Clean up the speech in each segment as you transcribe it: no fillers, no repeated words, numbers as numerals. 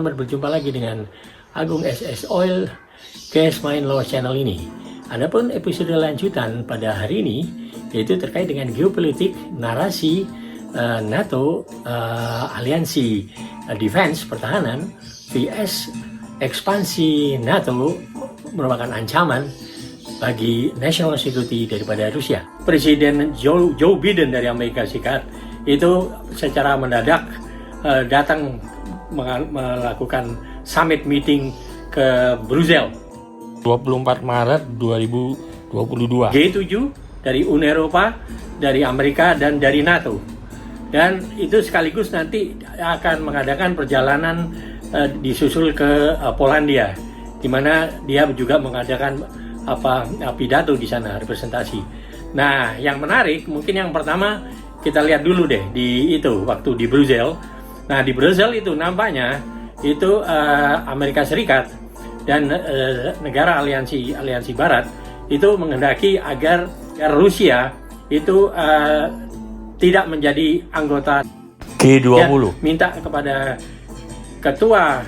selamat berjumpa lagi dengan Agung SS Oil Gas Main Law Channel ini. Adapun episode lanjutan pada hari ini yaitu terkait dengan geopolitik, narasi NATO, aliansi defense pertahanan vs ekspansi NATO merupakan ancaman bagi national security daripada Rusia. Presiden Joe Biden dari Amerika Serikat itu secara mendadak datang melakukan summit meeting ke Brussels 24 Maret 2022. G7 dari Uni Eropa, dari Amerika, dan dari NATO. Dan itu sekaligus nanti akan mengadakan perjalanan disusul ke Polandia, di mana dia juga mengadakan pidato di sana, representasi. Nah, yang menarik mungkin yang pertama kita lihat dulu deh di itu waktu di Brussels. Nah, di Brussels itu nampaknya itu Amerika Serikat dan negara aliansi Barat itu menghendaki agar Rusia itu tidak menjadi anggota G20. Minta kepada ketua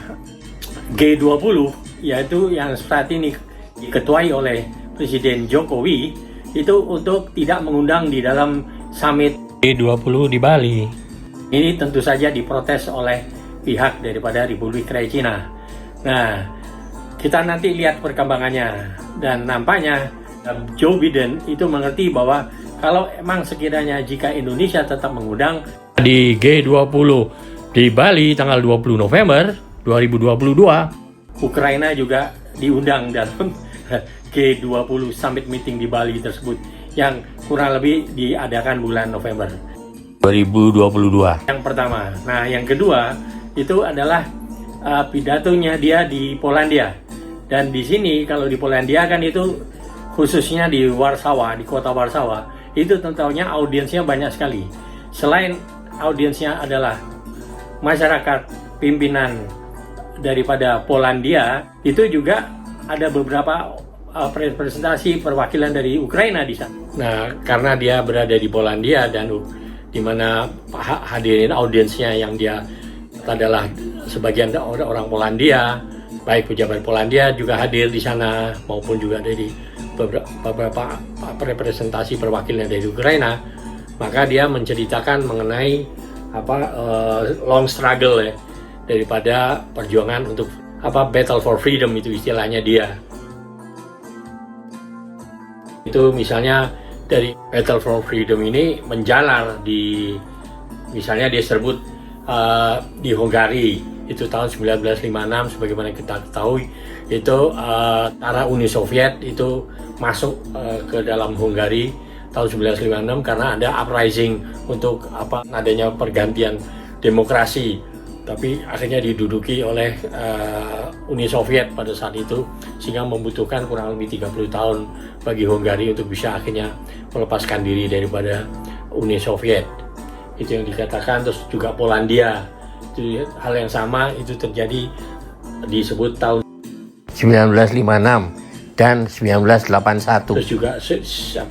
G20 yaitu yang saat ini diketuai oleh Presiden Jokowi itu untuk tidak mengundang di dalam summit G20 di Bali. Ini tentu saja diprotes oleh pihak daripada Republik Rakyat Cina. Nah, kita nanti lihat perkembangannya, dan nampaknya Joe Biden itu mengerti bahwa kalau emang sekiranya jika Indonesia tetap mengundang di G20 di Bali tanggal 20 November 2022, Ukraina juga diundang dalam G20 Summit Meeting di Bali tersebut yang kurang lebih diadakan bulan November 2022. Yang pertama. Nah, yang kedua itu adalah pidatonya dia di Polandia. Dan di sini kalau di Polandia kan itu khususnya di Warsawa, di kota Warsawa, itu tentunya audiensnya banyak sekali. Selain audiensnya adalah masyarakat pimpinan daripada Polandia, itu juga ada beberapa representasi perwakilan dari Ukraina di sana. Nah, karena dia berada di Polandia dan di mana hadirin audiensnya yang dia adalah sebagian orang Polandia, baik pejabat Polandia juga hadir di sana maupun juga dari beberapa representasi perwakilan dari Ukraina, maka dia menceritakan mengenai long struggle ya, daripada perjuangan untuk battle for freedom, itu istilahnya dia. Itu misalnya dari battle for freedom ini menjalar di, misalnya dia sebut di Hungari itu tahun 1956, sebagaimana kita ketahui itu tentara Uni Soviet itu masuk ke dalam Hungari tahun 1956 karena ada uprising untuk adanya pergantian demokrasi, tapi akhirnya diduduki oleh Uni Soviet pada saat itu, sehingga membutuhkan kurang lebih 30 tahun bagi Hungari untuk bisa akhirnya melepaskan diri daripada Uni Soviet. Itu yang dikatakan. Terus juga Polandia itu hal yang sama, itu terjadi disebut tahun 1956 dan 1981. Terus juga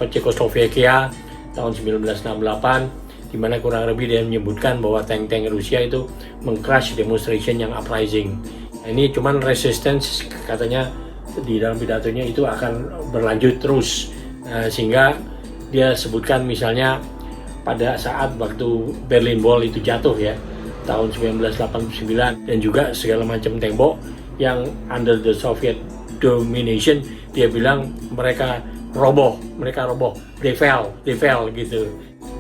Cekoslovakia tahun 1968, di mana kurang lebih dia menyebutkan bahwa tank-tank Rusia itu meng-crash demonstration yang uprising. Nah, ini cuman resistance katanya di dalam pidatonya itu akan berlanjut terus, sehingga dia sebutkan misalnya pada saat waktu Berlin Wall itu jatuh ya tahun 1989, dan juga segala macam tembok yang under the Soviet domination, dia bilang mereka roboh, they fell gitu.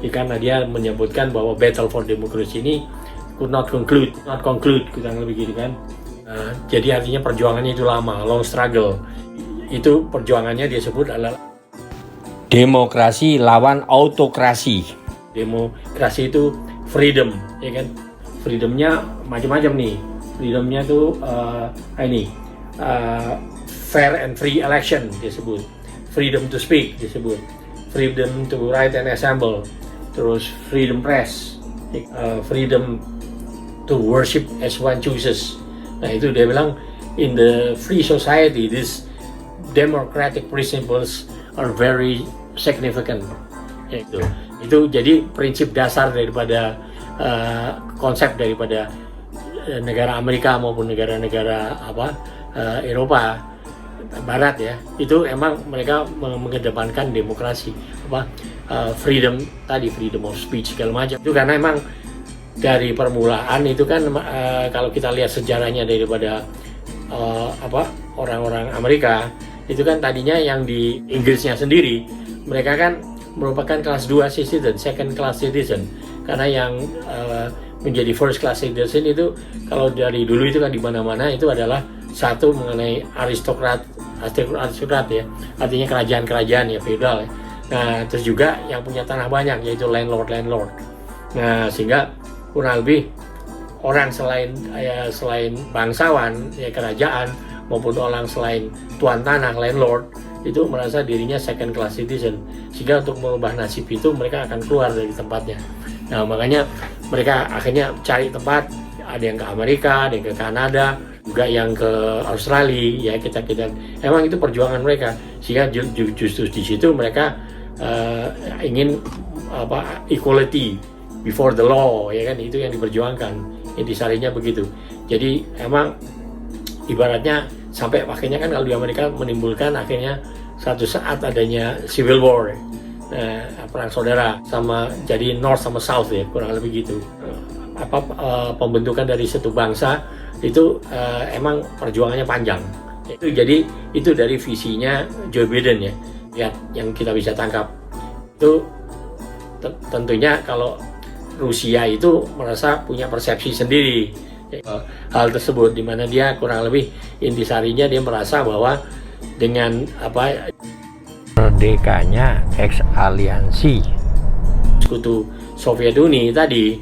Karena dia menyebutkan bahwa battle for democracy ini could not conclude kurang lebih gitu kan. Jadi artinya perjuangannya itu lama, long struggle. Itu perjuangannya dia sebut adalah demokrasi lawan autokrasi. Demokrasi itu freedom, ya kan? Freedomnya macam-macam nih. Freedomnya tuh fair and free election disebut. Freedom to speak disebut. Freedom to write and assemble. Terus freedom press. Freedom to worship as one chooses. Nah, itu dia bilang in the free society these democratic principles are very significant. Itu jadi prinsip dasar daripada konsep daripada negara Amerika maupun negara-negara Eropa Barat ya, itu emang mereka mengedepankan demokrasi, freedom of speech segala macam. Itu karena emang dari permulaan itu kan kalau kita lihat sejarahnya daripada orang-orang Amerika itu kan tadinya yang di Inggrisnya sendiri mereka kan merupakan kelas 2 citizen, second class citizen, karena yang menjadi first class citizen itu kalau dari dulu itu kan di mana-mana itu adalah satu mengenai aristokrat ya, artinya kerajaan-kerajaan ya, feudal ya. Nah terus juga yang punya tanah banyak yaitu landlord. Nah sehingga kurang lebih orang selain bangsawan ya, kerajaan maupun orang selain tuan tanah landlord itu merasa dirinya second class citizen, sehingga untuk merubah nasib itu mereka akan keluar dari tempatnya. Nah makanya mereka akhirnya cari tempat, ada yang ke Amerika, ada yang ke Kanada, juga yang ke Australia ya, kita emang itu perjuangan mereka, sehingga justru di situ mereka ingin equality before the law ya kan, itu yang diperjuangkan, intisarinya begitu. Jadi emang ibaratnya sampai akhirnya kan kalau di Amerika menimbulkan akhirnya satu saat adanya civil war, perang saudara, sama jadi North sama South ya, kurang lebih gitu. Pembentukan dari satu bangsa itu emang perjuangannya panjang. Jadi itu dari visinya Joe Biden ya, lihat yang kita bisa tangkap itu tentunya kalau Rusia itu merasa punya persepsi sendiri hal tersebut, di mana dia kurang lebih intisarinya dia merasa bahwa dengan merdekanya ex-aliansi sekutu Soviet Uni tadi,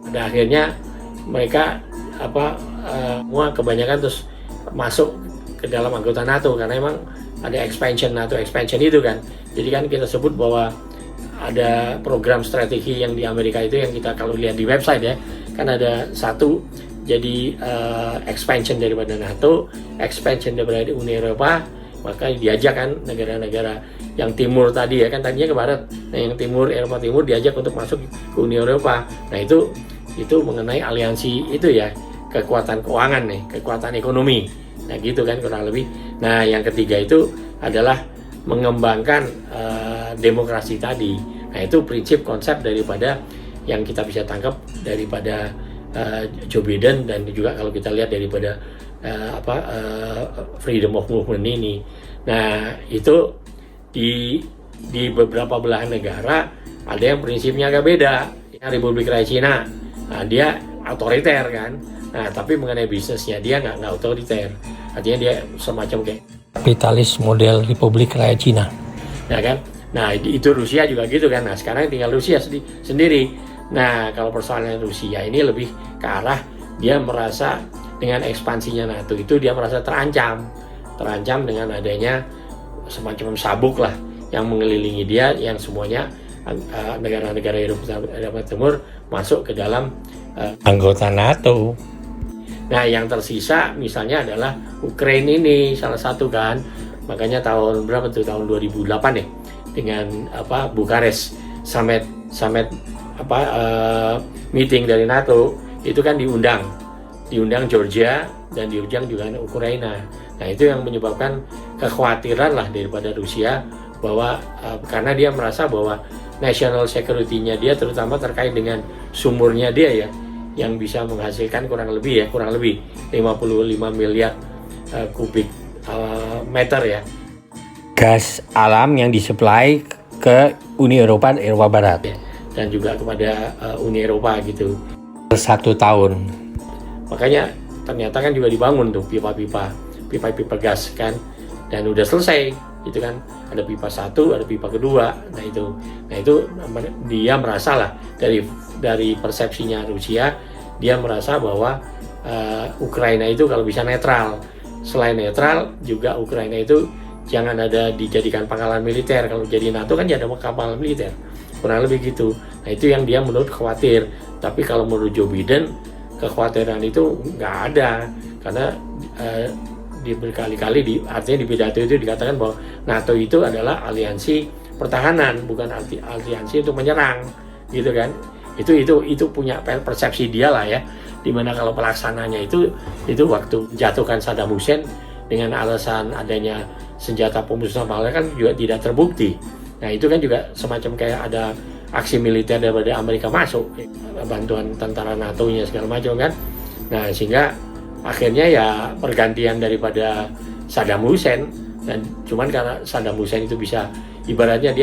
pada akhirnya mereka semua kebanyakan terus masuk ke dalam anggota NATO karena memang ada NATO expansion itu kan. Jadi kan kita sebut bahwa ada program strategi yang di Amerika itu yang kita kalau lihat di website ya, kan ada satu jadi expansion daripada NATO, expansion daripada Uni Eropa, maka diajak kan negara-negara yang timur tadi ya kan, tadinya ke barat, nah yang timur, Eropa Timur diajak untuk masuk ke Uni Eropa. Nah itu mengenai aliansi itu ya, kekuatan keuangan nih, kekuatan ekonomi, nah gitu kan kurang lebih. Nah yang ketiga itu adalah mengembangkan demokrasi tadi. Nah itu prinsip konsep daripada yang kita bisa tangkap daripada Joe Biden, dan juga kalau kita lihat daripada freedom of movement ini. Nah itu di beberapa belahan negara ada yang prinsipnya agak beda. Republik Rakyat Cina, nah, dia otoriter kan. Nah tapi mengenai bisnisnya dia nggak otoriter, artinya dia semacam kayak kapitalis model Republik Rakyat Cina, ya kan. Nah itu Rusia juga gitu kan. Nah sekarang tinggal Rusia sendiri. Nah kalau persoalan Rusia ini lebih ke arah dia merasa dengan ekspansinya NATO itu dia merasa terancam dengan adanya semacam sabuk lah yang mengelilingi dia, yang semuanya negara-negara Eropa Timur masuk ke dalam anggota NATO. Nah yang tersisa misalnya adalah Ukraina ini salah satu kan, makanya tahun 2008 ya, dengan Bukares summit meeting dari NATO itu kan diundang Georgia dan diundang juga Ukraina. Nah itu yang menyebabkan kekhawatiran lah daripada Rusia, bahwa karena dia merasa bahwa national security-nya dia terutama terkait dengan sumurnya dia ya, yang bisa menghasilkan kurang lebih 55 miliar kubik meter ya gas alam yang disuplai ke Uni Eropa Barat ya, dan juga kepada Uni Eropa gitu per 1 tahun. Makanya ternyata kan juga dibangun tuh pipa pipa gas kan, dan udah selesai itu kan, ada pipa 1, ada pipa kedua. Nah itu dia merasa lah dari persepsinya Rusia, dia merasa bahwa Ukraina itu kalau bisa netral. Selain netral juga Ukraina itu jangan ada dijadikan pangkalan militer. Kalau jadi NATO kan jadi pangkalan militer, kurang lebih gitu. Nah itu yang dia menurut khawatir. Tapi kalau menurut Joe Biden kekhawatiran itu nggak ada, karena berkali-kali artinya di pidato itu dikatakan bahwa NATO itu adalah aliansi pertahanan, bukan aliansi untuk menyerang gitu kan. Itu punya persepsi dia lah ya. dimana kalau pelaksananya itu waktu jatuhkan Saddam Hussein dengan alasan adanya senjata pemusnah massal kan juga tidak terbukti. Nah itu kan juga semacam kayak ada aksi militer daripada Amerika masuk, bantuan tentara NATO-nya segala macam kan. Nah sehingga akhirnya ya pergantian daripada Saddam Hussein, dan cuman karena Saddam Hussein itu bisa, ibaratnya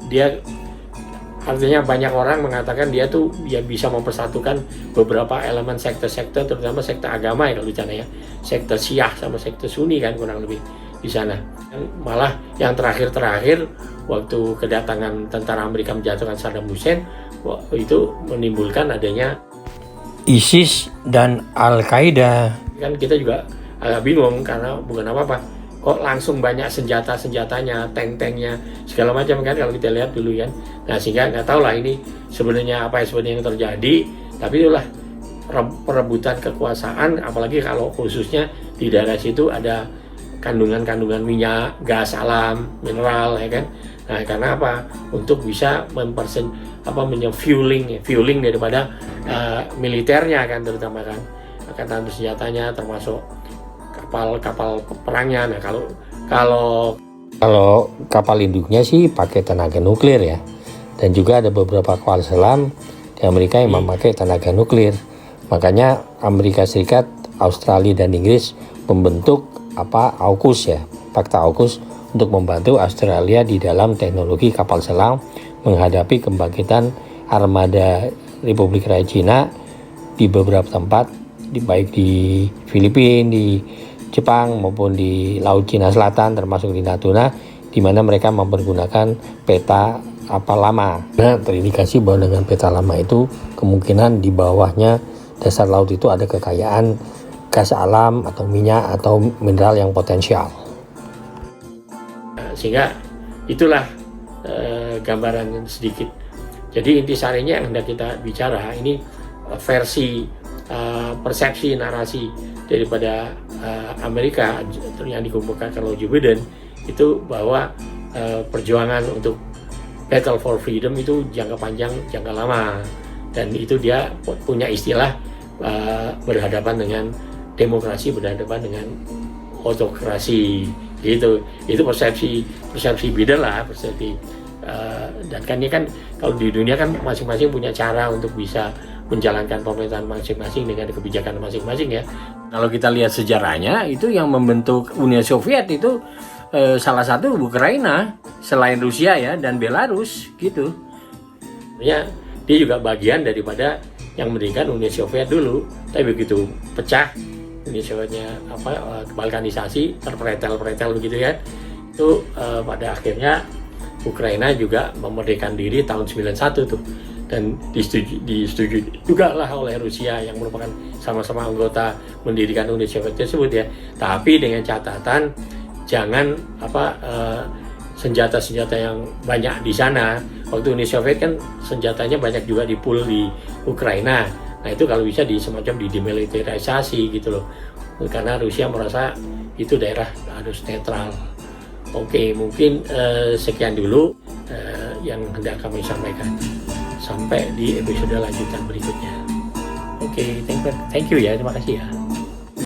dia artinya banyak orang mengatakan dia tuh ya bisa mempersatukan beberapa elemen sekte-sekte, terutama sekte agama ya kalau di sana ya, sekte Syiah sama sekte Sunni kan kurang lebih di sana. Malah yang terakhir waktu kedatangan tentara Amerika menjatuhkan Saddam Hussein, itu menimbulkan adanya ISIS dan Al-Qaeda. Kan kita juga agak bingung karena bukan apa-apa, kok langsung banyak senjatanya, tank-tanknya, segala macam kan kalau kita lihat dulu kan. Nah sehingga nggak tahu lah ini sebenarnya apa yang terjadi, tapi itulah perebutan kekuasaan, apalagi kalau khususnya di daerah situ ada kandungan minyak, gas alam, mineral ya kan. Nah karena apa? Untuk bisa fueling daripada militernya kan, terutama kan angkatan senjatanya, termasuk kapal perangnya. Nah kalau kapal induknya sih pakai tenaga nuklir ya, dan juga ada beberapa kapal selam di Amerika yang memakai tenaga nuklir. Makanya Amerika Serikat, Australia dan Inggris membentuk AUKUS ya, Fakta AUKUS, untuk membantu Australia di dalam teknologi kapal selam menghadapi kebangkitan armada Republik Rakyat Cina di beberapa tempat, baik di Filipina, di Jepang maupun di Laut Cina Selatan, termasuk di Natuna, di mana mereka mempergunakan peta lama. Nah, terindikasi bahwa dengan peta lama itu kemungkinan di bawahnya dasar laut itu ada kekayaan gas alam atau minyak atau mineral yang potensial. Sehingga itulah gambaran sedikit. Jadi intisarinya yang hendak kita bicara ini versi persepsi narasi daripada Amerika yang dikumpulkan oleh Joe Biden itu bahwa perjuangan untuk battle for freedom itu jangka panjang, jangka lama, dan itu dia punya istilah berhadapan dengan demokrasi, berhadapan dengan autokrasi gitu. Itu persepsi Biden lah, dan kan ini kan kalau di dunia kan masing-masing punya cara untuk bisa menjalankan pemerintahan masing-masing dengan kebijakan masing-masing ya. Kalau kita lihat sejarahnya, itu yang membentuk Uni Soviet itu salah satu Ukraina selain Rusia ya, dan Belarus gitu. Ya, dia juga bagian daripada yang mendirikan Uni Soviet dulu. Tapi begitu pecah Uni Sovietnya balkanisasi, terpretel begitu ya. Itu pada akhirnya Ukraina juga memerdekakan diri tahun 91 tuh, dan disetujui juga lah oleh Rusia yang merupakan sama-sama anggota mendirikan Uni Soviet tersebut ya. Tapi dengan catatan jangan senjata-senjata yang banyak di sana. Waktu Uni Soviet kan senjatanya banyak juga di-pool di Ukraina. Nah itu kalau bisa semacam demilitarisasi gitu loh, karena Rusia merasa itu daerah harus netral. Oke, mungkin sekian dulu yang hendak kami sampaikan. Sampai di episode lanjutan berikutnya. Oke, thank you ya, terima kasih ya.